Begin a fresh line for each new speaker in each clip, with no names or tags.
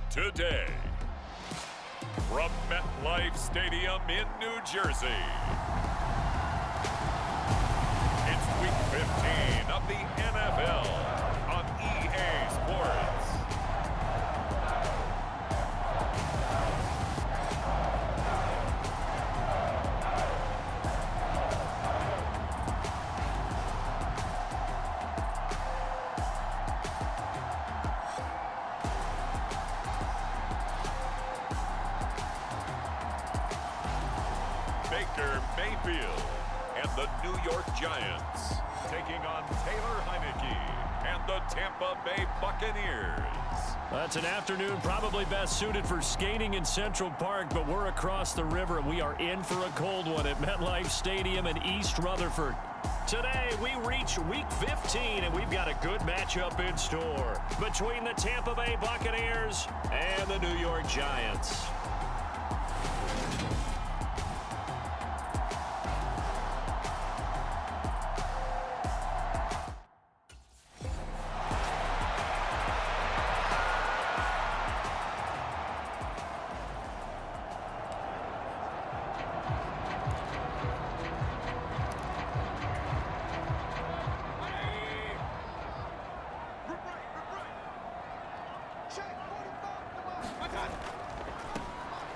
today. From MetLife Stadium in New Jersey, it's Week 15 of the NFL on EA Sports. Mayfield and the New York Giants taking on Taylor Heineke and the Tampa Bay Buccaneers.
That's an afternoon probably best suited for skating in Central Park, but we're across the river and we are in for a cold one at MetLife Stadium in East Rutherford. Today, we reach Week 15, and we've got a good matchup in store between the Tampa Bay Buccaneers and the New York Giants.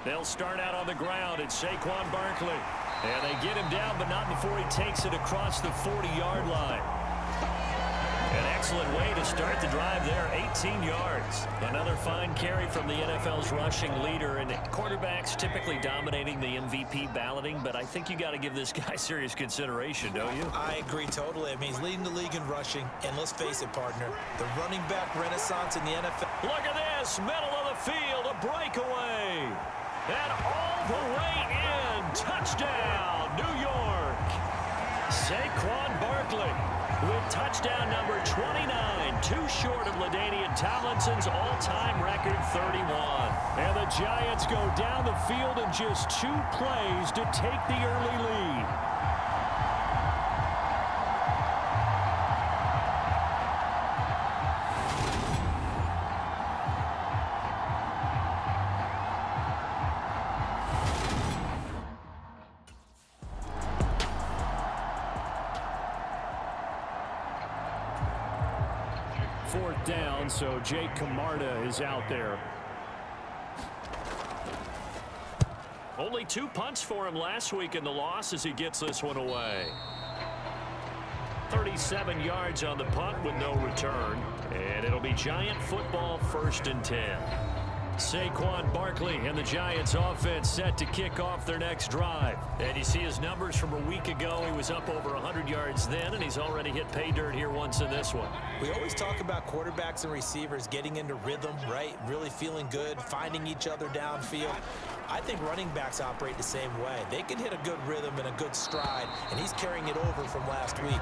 They'll start out on the ground. It's Saquon Barkley. And they get him down, but not before he takes it across the 40-yard line. An excellent way to start the drive there, 18 yards. Another fine carry from the NFL's rushing leader, and quarterbacks typically dominating the MVP balloting, but I think you got to give this guy serious consideration, don't you?
I agree totally. I mean, he's leading the league in rushing, and let's face it, partner, the running back renaissance in the NFL.
Look at this, middle of the field, a breakaway. And all the way in, touchdown, New York. Saquon Barkley with touchdown number 29, too short of LaDainian Tomlinson's all-time record 31. And the Giants go down the field in just 2 plays to take the early lead. Fourth down, so Jake Camarda is out there. Only 2 punts for him last week in the loss as he gets this one away. 37 yards on the punt with no return. And it'll be Giant football, 1st and 10. Saquon Barkley and the Giants offense set to kick off their next drive. And you see his numbers from a week ago. He was up over 100 yards then, and he's already hit pay dirt here once in this one.
We always talk about quarterbacks and receivers getting into rhythm, right? Really feeling good, finding each other downfield. I think running backs operate the same way. They can hit a good rhythm and a good stride, and he's carrying it over from last week.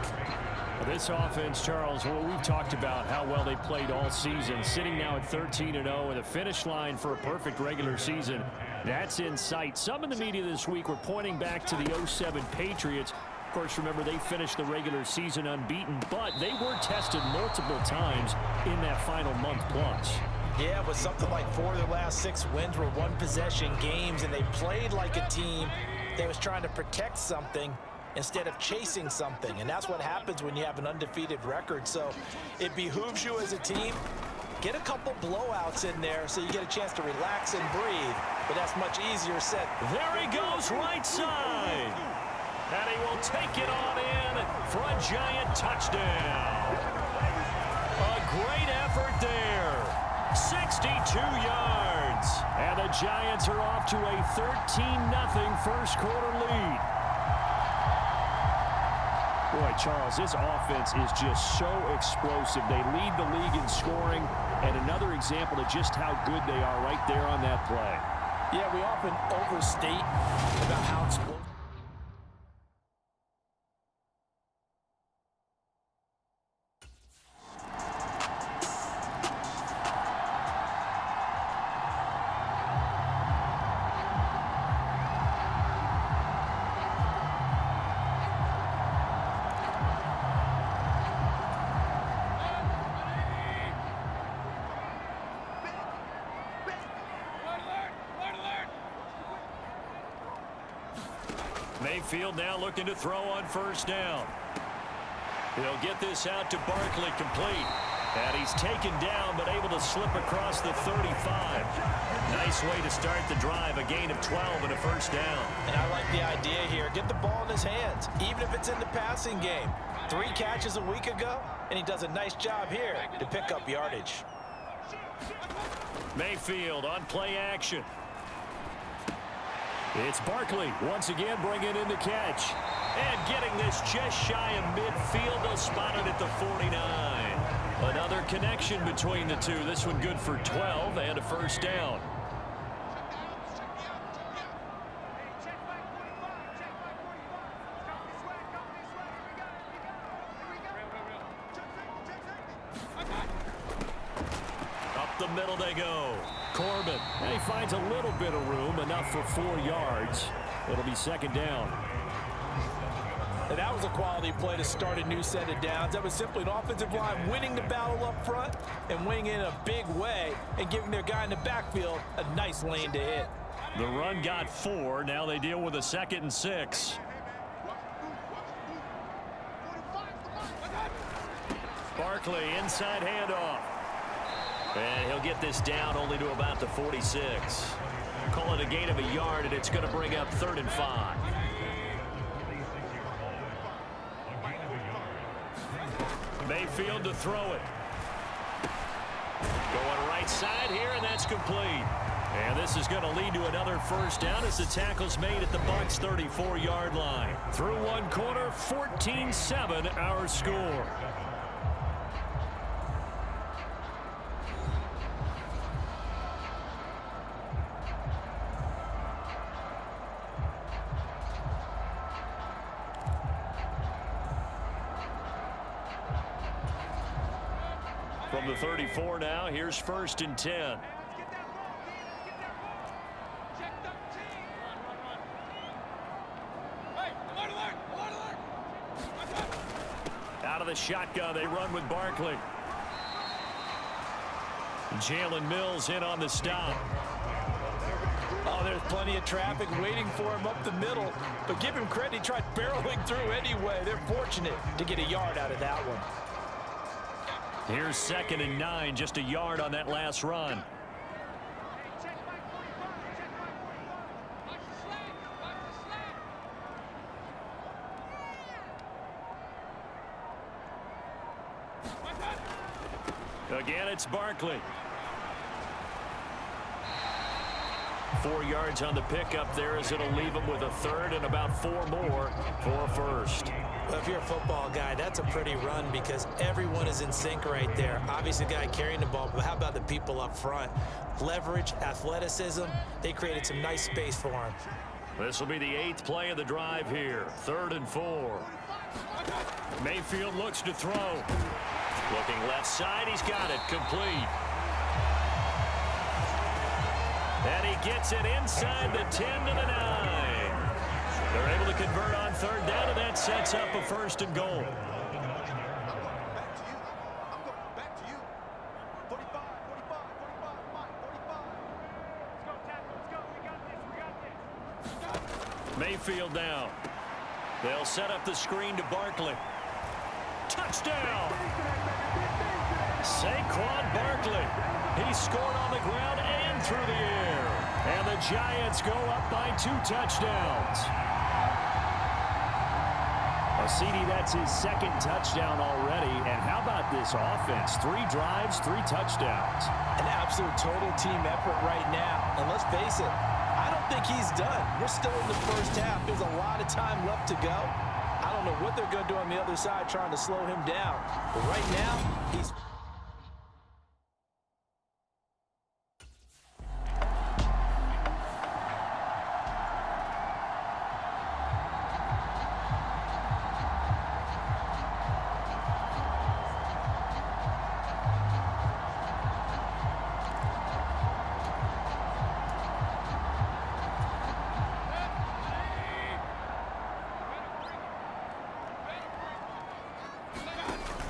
This offense, Charles, well, we've talked about how well they played all season, sitting now at 13-0 with a finish line for a perfect regular season. That's in sight. Some in the media this week were pointing back to the 07 Patriots. Of course, remember, they finished the regular season unbeaten, but they were tested multiple times in that final month plus.
Yeah, but something like 4 of their last 6 wins were one-possession games, and they played like a team that was trying to protect something instead of chasing something. And that's what happens when you have an undefeated record. So it behooves you as a team, get a couple blowouts in there so you get a chance to relax and breathe. But that's much easier said.
There he goes, right side. And he will take it on in for a Giant touchdown. A great effort there. 62 yards. And the Giants are off to a 13-0 first quarter lead. Boy, Charles, this offense is just so explosive. They lead the league in scoring, and another example of just how good they are right there on that play.
Yeah, we often overstate about how explosive.
Mayfield now looking to throw on first down. He'll get this out to Barkley, complete. And he's taken down, but able to slip across the 35. Nice way to start the drive, a gain of 12 and a first down.
And I like the idea here. Get the ball in his hands, even if it's in the passing game. 3 catches a week ago, and he does a nice job here to pick up yardage.
Mayfield on play action. It's Barkley once again bringing in the catch. And getting this just shy of midfield. They'll spot it at the 49. Another connection between the two. This one good for 12 and a first down. Up the middle they go. Corbin. And he finds a little bit of room, enough for 4 yards. It'll be second down.
And that was a quality play to start a new set of downs. That was simply an offensive line winning the battle up front and winning in a big way and giving their guy in the backfield a nice lane to hit.
The run got 4. Now they deal with a 2nd and 6. Barkley inside handoff. And he'll get this down only to about the 46. Call it a gain of a yard, and it's going to bring up 3rd and 5. Mayfield to throw it. Going right side here, and that's complete. And this is going to lead to another first down as the tackle's made at the Bucs' 34-yard line. Through one quarter, 14-7 our score. From the 34 now, here's 1st and 10. Out of the shotgun, they run with Barkley. Jalen Mills in on the stop.
Oh, there's plenty of traffic waiting for him up the middle. But give him credit, he tried barreling through anyway. They're fortunate to get a yard out of that one.
Here's 2nd and 9, just a yard on that last run. Again, it's Barkley. 4 yards on the pickup there as it'll leave him with a 3rd and about 4 more for a first.
Well, if you're a football guy, that's a pretty run because everyone is in sync right there. Obviously, the guy carrying the ball, but how about the people up front? Leverage, athleticism, they created some nice space for him.
This will be the 8th play of the drive here. 3rd and 4. Mayfield looks to throw. Looking left side, he's got it, complete. And he gets it inside the 10 to the 9. They're able to convert on 3rd down, and that sets up a 1st and goal.
Back to you. 45, 45, 45, 45. Let's go, tackle. Let's go. We got this.
Mayfield down. They'll set up the screen to Barkley. Touchdown! Saquon Barkley. He scored on the ground and through the air. And the Giants go up by 2 touchdowns. Well, CD, that's his 2nd touchdown already. And how about this offense? 3 drives, 3 touchdowns.
An absolute total team effort right now. And let's face it, I don't think he's done. We're still in the first half. There's a lot of time left to go. I don't know what they're going to do on the other side trying to slow him down. But right now, he's...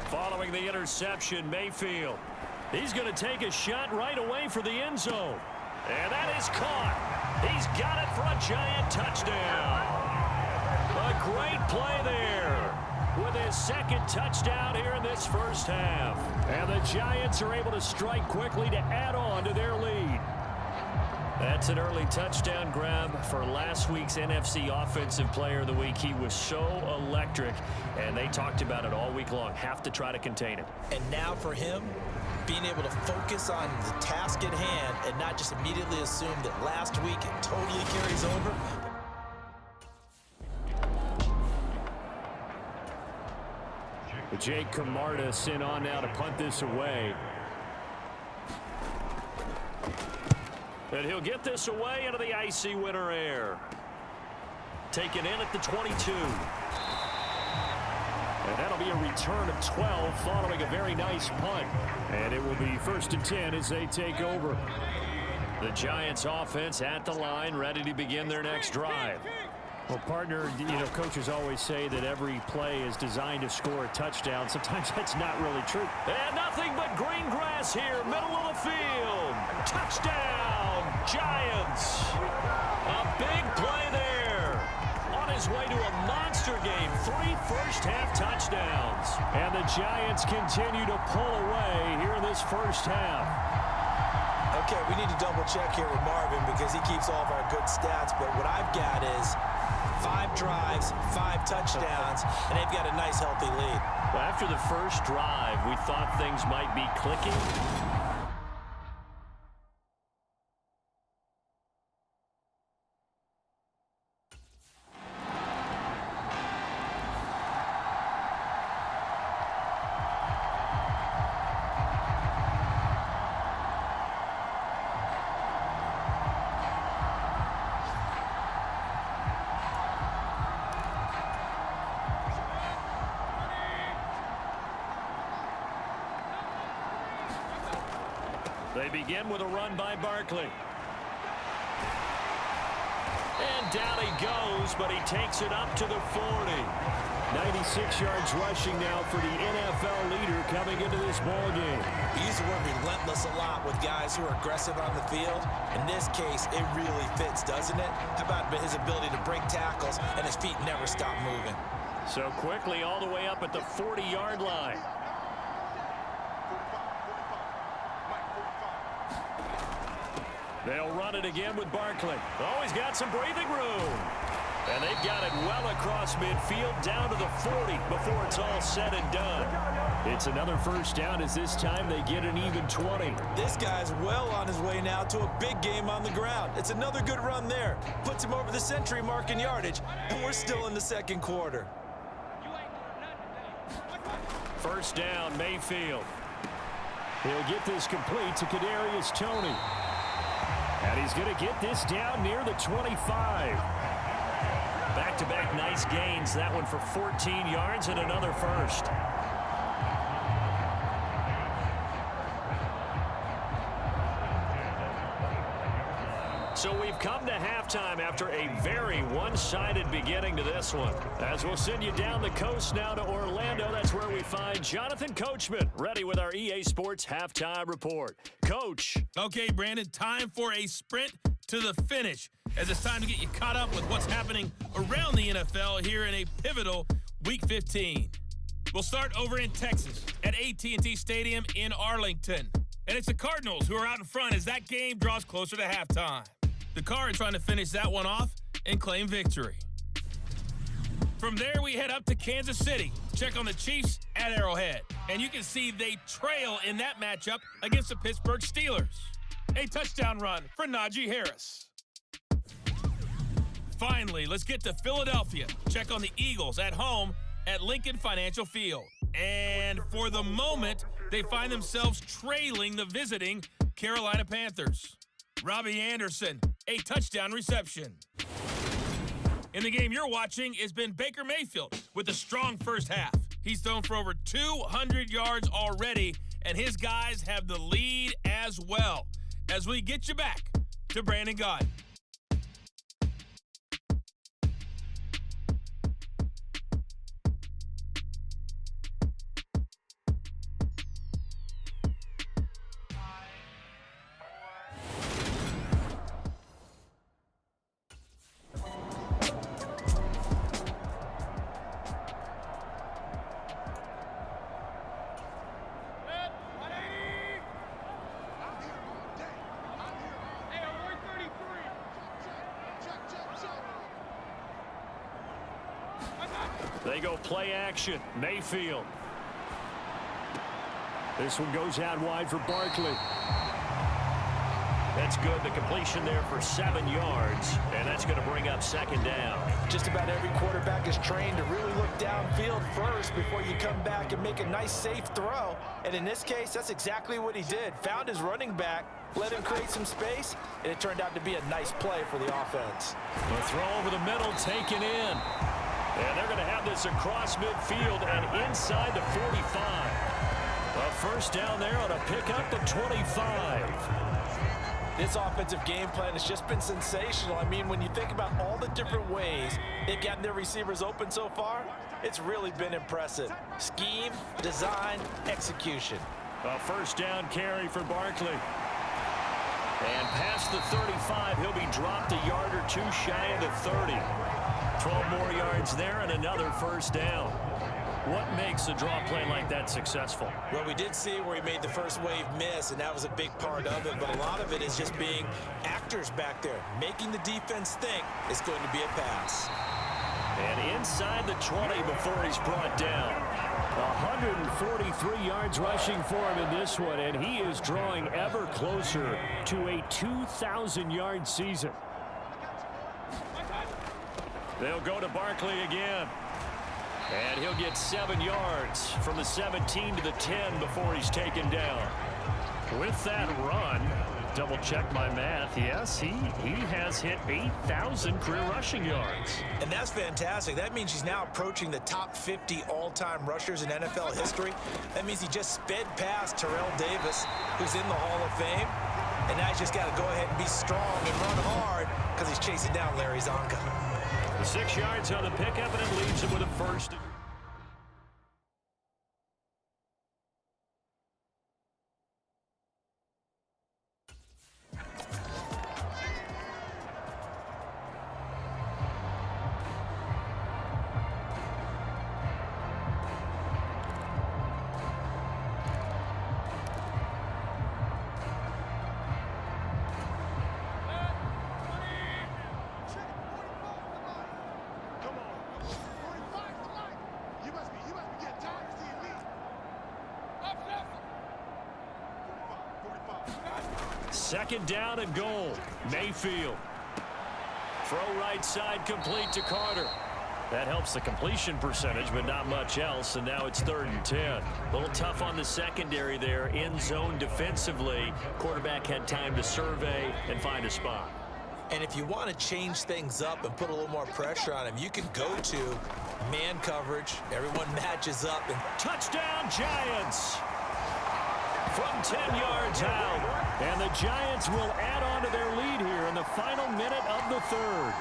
Following the interception, Mayfield. He's going to take a shot right away for the end zone. And that is caught. He's got it for a Giant touchdown. great play there with his second touchdown here in this first half. And the Giants are able to strike quickly to add on to their lead. That's an early touchdown grab for last week's NFC Offensive Player of the Week. He was so electric, and they talked about it all week long. Have to try to contain it.
And now for him, being able to focus on the task at hand and not just immediately assume that last week it totally carries over.
Jake Camarda sent on now to punt this away. And he'll get this away into the icy winter air. Taken in at the 22. And that'll be a return of 12 following a very nice punt. And it will be 1st and 10 as they take over. The Giants offense at the line, ready to begin their next drive. Well, partner, coaches always say that every play is designed to score a touchdown. Sometimes that's not really true. And nothing but green grass here, middle of the field. Touchdown, Giants. A big play there. On his way to a monster game, 3 first-half touchdowns. And the Giants continue to pull away here in this first half.
Okay, we need to double-check here with Marvin because he keeps all of our good stats. But what I've got is 5 drives, 5 touchdowns, and they've got a nice, healthy lead.
Well, after the first drive, we thought things might be clicking. They begin with a run by Barkley. And down he goes, but he takes it up to the 40. 96 yards rushing now for the NFL leader coming into this ballgame.
He used the word relentless a lot with guys who are aggressive on the field. In this case, it really fits, doesn't it? How about his ability to break tackles and his feet never stop moving?
So quickly all the way up at the 40-yard line. They'll run it again with Barkley. Oh, he's got some breathing room. And they've got it well across midfield down to the 40 before it's all said and done. It's another first down as this time they get an even 20.
This guy's well on his way now to a big game on the ground. It's another good run there. Puts him over the century mark in yardage, and we're still in the second quarter.
First down, Mayfield. He'll get this complete to Kadarius Toney. And he's going to get this down near the 25. Back-to-back nice gains. That one for 14 yards and another first. So we've come to halftime after a very one-sided beginning to this one. As we'll send you down the coast now to Orlando, that's where we find Jonathan Coachman, ready with our EA Sports Halftime Report. Coach.
Okay, Brandon, time for a sprint to the finish, as it's time to get you caught up with what's happening around the NFL here in a pivotal Week 15. We'll start over in Texas at AT&T Stadium in Arlington. And it's the Cardinals who are out in front as that game draws closer to halftime. The Cards trying to finish that one off and claim victory. From there, we head up to Kansas City. Check on the Chiefs at Arrowhead. And you can see they trail in that matchup against the Pittsburgh Steelers. A touchdown run for Najee Harris. Finally, let's get to Philadelphia. Check on the Eagles at home at Lincoln Financial Field. And for the moment, they find themselves trailing the visiting Carolina Panthers. Robbie Anderson, a touchdown reception. In the game you're watching has been Baker Mayfield with a strong first half. He's thrown for over 200 yards already, and his guys have the lead as well. As we get you back to Brandon Gaudin.
They go play action. Mayfield. This one goes out wide for Barkley. That's good. The completion there for 7 yards, and that's going to bring up second down.
Just about every quarterback is trained to really look downfield first before you come back and make a nice, safe throw. And in this case, that's exactly what he did. Found his running back, let him create some space, and it turned out to be a nice play for the offense.
The throw over the middle taken in. And they're going to have this across midfield and inside the 45. A first down there on a pickup at 25.
This offensive game plan has just been sensational. I mean, when you think about all the different ways they've gotten their receivers open so far, it's really been impressive. Scheme, design, execution.
A first down carry for Barkley. And past the 35, he'll be dropped a yard or two shy of the 30. 12 more yards there and another first down. What makes a draw play like that successful?
Well, we did see where he made the first wave miss, and that was a big part of it. But a lot of it is just being actors back there, making the defense think it's going to be a pass.
And inside the 20 before he's brought down. 143 yards rushing for him in this one, and he is drawing ever closer to a 2,000-yard season. They'll go to Barkley again. And he'll get 7 yards from the 17 to the 10 before he's taken down. With that run, double check my math. Yes, he has hit 8,000 career rushing yards.
And that's fantastic. That means he's now approaching the top 50 all-time rushers in NFL history. That means he just sped past Terrell Davis, who's in the Hall of Fame. And now he's just got to go ahead and be strong and run hard because he's chasing down Larry Zonka.
6 yards on the pickup, and it leaves him with a first. Second down and goal. Mayfield. Throw right side complete to Carter. That helps the completion percentage, but not much else, and now it's 3rd and 10. A little tough on the secondary there. In zone defensively. Quarterback had time to survey and find a spot.
And if you want to change things up and put a little more pressure on him, you can go to man coverage. Everyone matches up. And
touchdown, Giants! From 10 yards out. And the Giants will add on to their lead here in the final minute of the 3rd.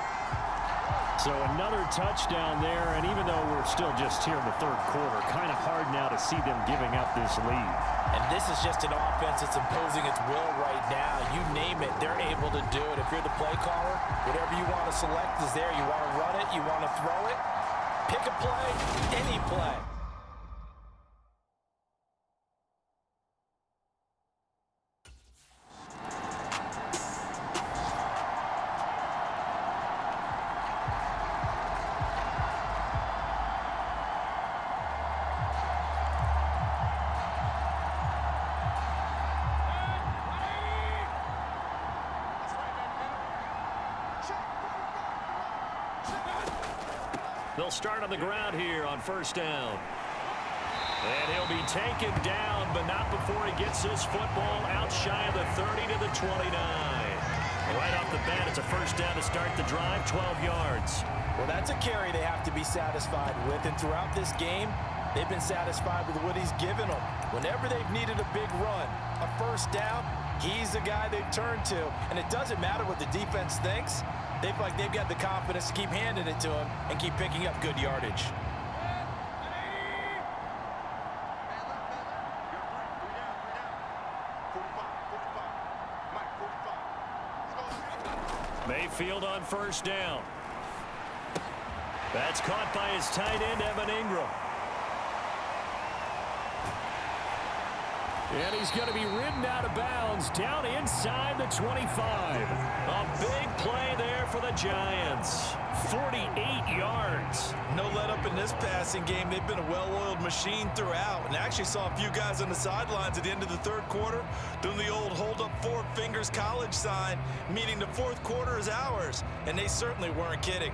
So another touchdown there, and even though we're still just here in the 3rd quarter, kind of hard now to see them giving up this lead.
And this is just an offense that's imposing its will right now. You name it, they're able to do it. If you're the play caller, whatever you want to select is there. You want to run it, you want to throw it, pick a play, any play.
They'll start on the ground here on first down. And he'll be taken down, but not before he gets his football out shy of the 30 to the 29. Right off the bat, it's a first down to start the drive, 12 yards.
Well, that's a carry they have to be satisfied with. And throughout this game, they've been satisfied with what he's given them. Whenever they've needed a big run, a first down, he's the guy they've turned to. And it doesn't matter what the defense thinks. They feel like they've got the confidence to keep handing it to him and keep picking up good yardage.
Mayfield on first down. That's caught by his tight end, Evan Ingram. And he's going to be ridden out of bounds down inside the 25. A big play there for the Giants. 48 yards.
No let up in this passing game. They've been a well-oiled machine throughout. And actually saw a few guys on the sidelines at the end of the third quarter doing the old hold up 4 fingers college sign, meaning the fourth quarter is ours. And they certainly weren't kidding.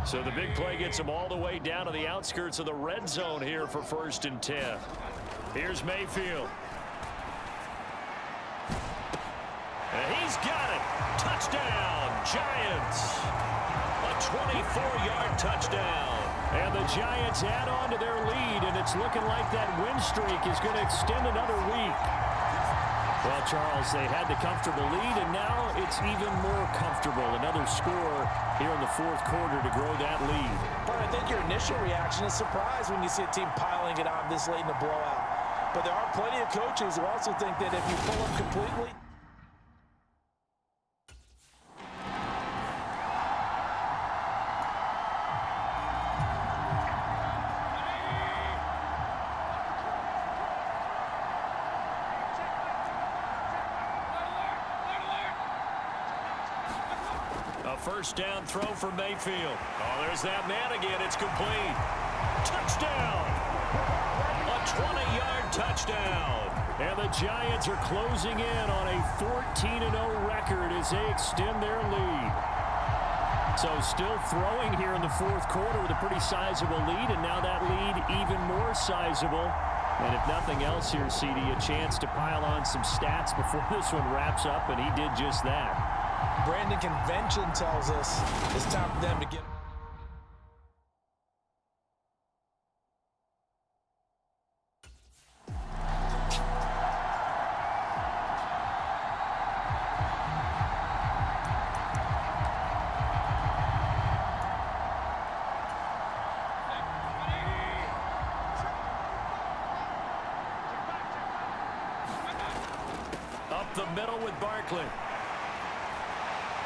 So the big play gets him all the way down to the outskirts of the red zone here for 1st and 10. Here's Mayfield. And he's got it. Touchdown, Giants. A 24-yard touchdown. And the Giants add on to their lead, and it's looking like that win streak is going to extend another week. Well, Charles, they had the comfortable lead, and now it's even more comfortable. Another score here in the fourth quarter to grow that lead.
But I think your initial reaction is surprise when you see a team piling it on this late in the blowout. But there are plenty of coaches who also think that if you pull up completely,
first down throw for Mayfield. Oh, there's that man again. It's complete. Touchdown. A 20-yard touchdown. And the Giants are closing in on a 14-0 record as they extend their lead. So still throwing here in the fourth quarter with a pretty sizable lead, and now that lead even more sizable. And if nothing else here, CD, a chance to pile on some stats before this one wraps up, and he did just that.
Brandon, convention tells us it's time for them to get.
Up the middle with Barkley.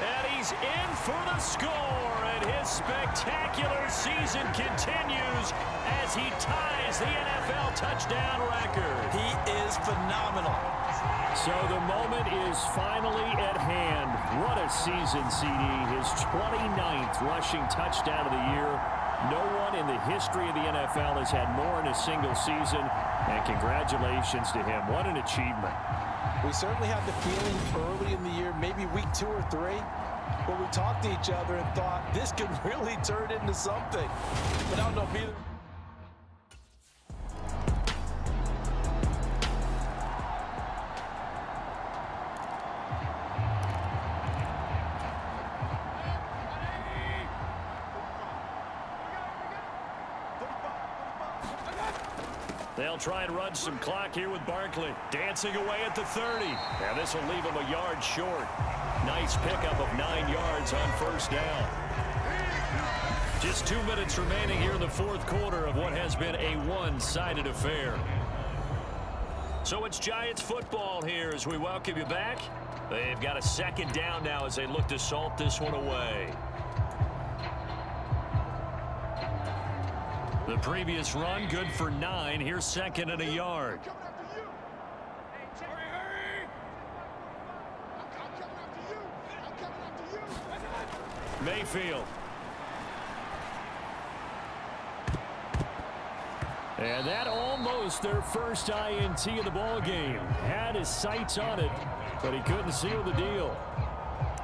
And he's in for the score, and his spectacular season continues as he ties the NFL touchdown record.
He is phenomenal.
So the moment is finally at hand. What a season, CD. His 29th rushing touchdown of the year. No one in the history of the NFL has had more in a single season, and congratulations to him. What an achievement.
We certainly had the feeling early in the year, maybe week 2 or 3, where we talked to each other and thought this could really turn into something. But I don't know if either.
They'll try and run some clock here with Barkley. Dancing away at the 30. And this will leave him a yard short. Nice pickup of 9 yards on first down. Just 2 minutes remaining here in the fourth quarter of what has been a one-sided affair. So it's Giants football here as we welcome you back. They've got a second down now as they look to salt this one away. The previous run good for 9. Here's 2nd and a yard. Mayfield. And that almost their first INT of the ball game. Had his sights on it, but he couldn't seal the deal.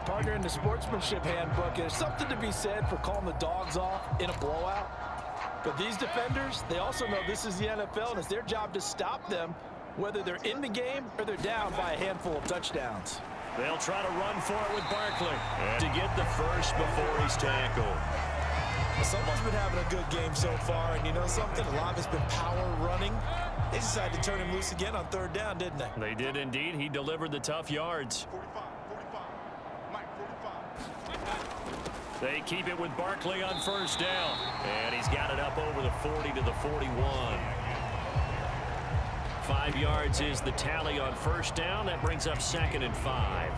Partner, in the sportsmanship handbook, there's something to be said for calling the dogs off in a blowout. But these defenders, they also know this is the NFL, and it's their job to stop them, whether they're in the game or they're down by a handful of touchdowns.
They'll try to run for it with Barkley to get the first before he's tackled.
Someone's been having a good game so far, and you know something? A lot of it's been power running. They decided to turn him loose again on 3rd down, didn't they?
They did indeed. He delivered the tough yards.
45. Mike, 45.
They keep it with Barkley on first down. And he's got it up over the 40 to the 41. 5 yards is the tally on first down. That brings up 2nd and 5.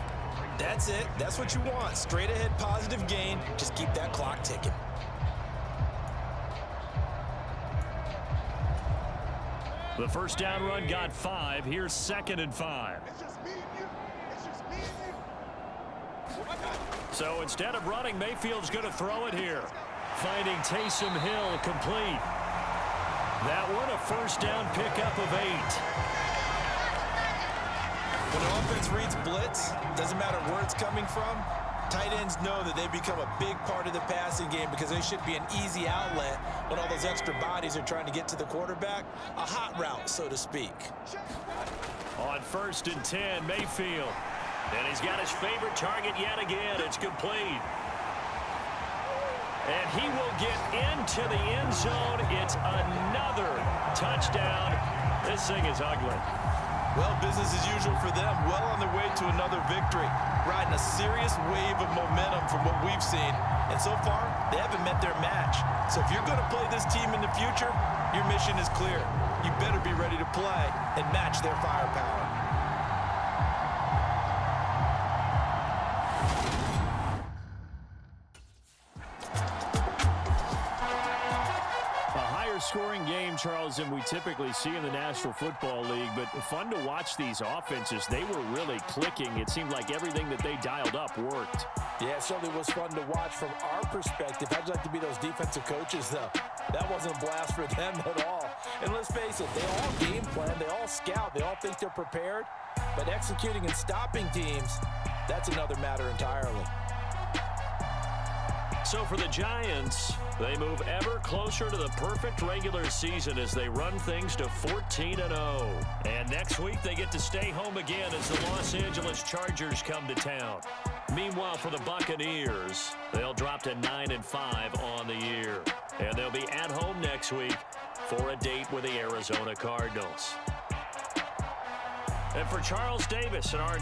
That's it. That's what you want. Straight ahead positive gain. Just keep that clock ticking.
The first down run got 5. Here's 2nd and 5.
It's just me and you. It's just me and you.
So instead of running, Mayfield's going to throw it here. Finding Taysom Hill complete. That one a first down pickup of 8.
When an offense reads blitz, doesn't matter where it's coming from, tight ends know that they become a big part of the passing game because they should be an easy outlet when all those extra bodies are trying to get to the quarterback. A hot route, so to speak.
On 1st and 10, Mayfield. And he's got his favorite target yet again. It's complete. And he will get into the end zone. It's another touchdown. This thing is ugly.
Well, business as usual for them. Well on their way to another victory. Riding a serious wave of momentum from what we've seen. And so far, they haven't met their match. So if you're going to play this team in the future, your mission is clear. You better be ready to play and match their firepower.
Scoring game, Charles, than we typically see in the National Football League, but fun to watch these offenses. They were really clicking. It seemed like everything that they dialed up worked.
Yeah, it certainly was fun to watch from our perspective. How'd you like to be those defensive coaches, though? That wasn't a blast for them at all. And let's face it, they all game plan, they all scout, they all think they're prepared, but executing and stopping teams, that's another matter entirely.
So for the Giants, they move ever closer to the perfect regular season as they run things to 14-0. And next week, they get to stay home again as the Los Angeles Chargers come to town. Meanwhile, for the Buccaneers, they'll drop to 9-5 on the year. And they'll be at home next week for a date with the Arizona Cardinals. And for Charles Davis and our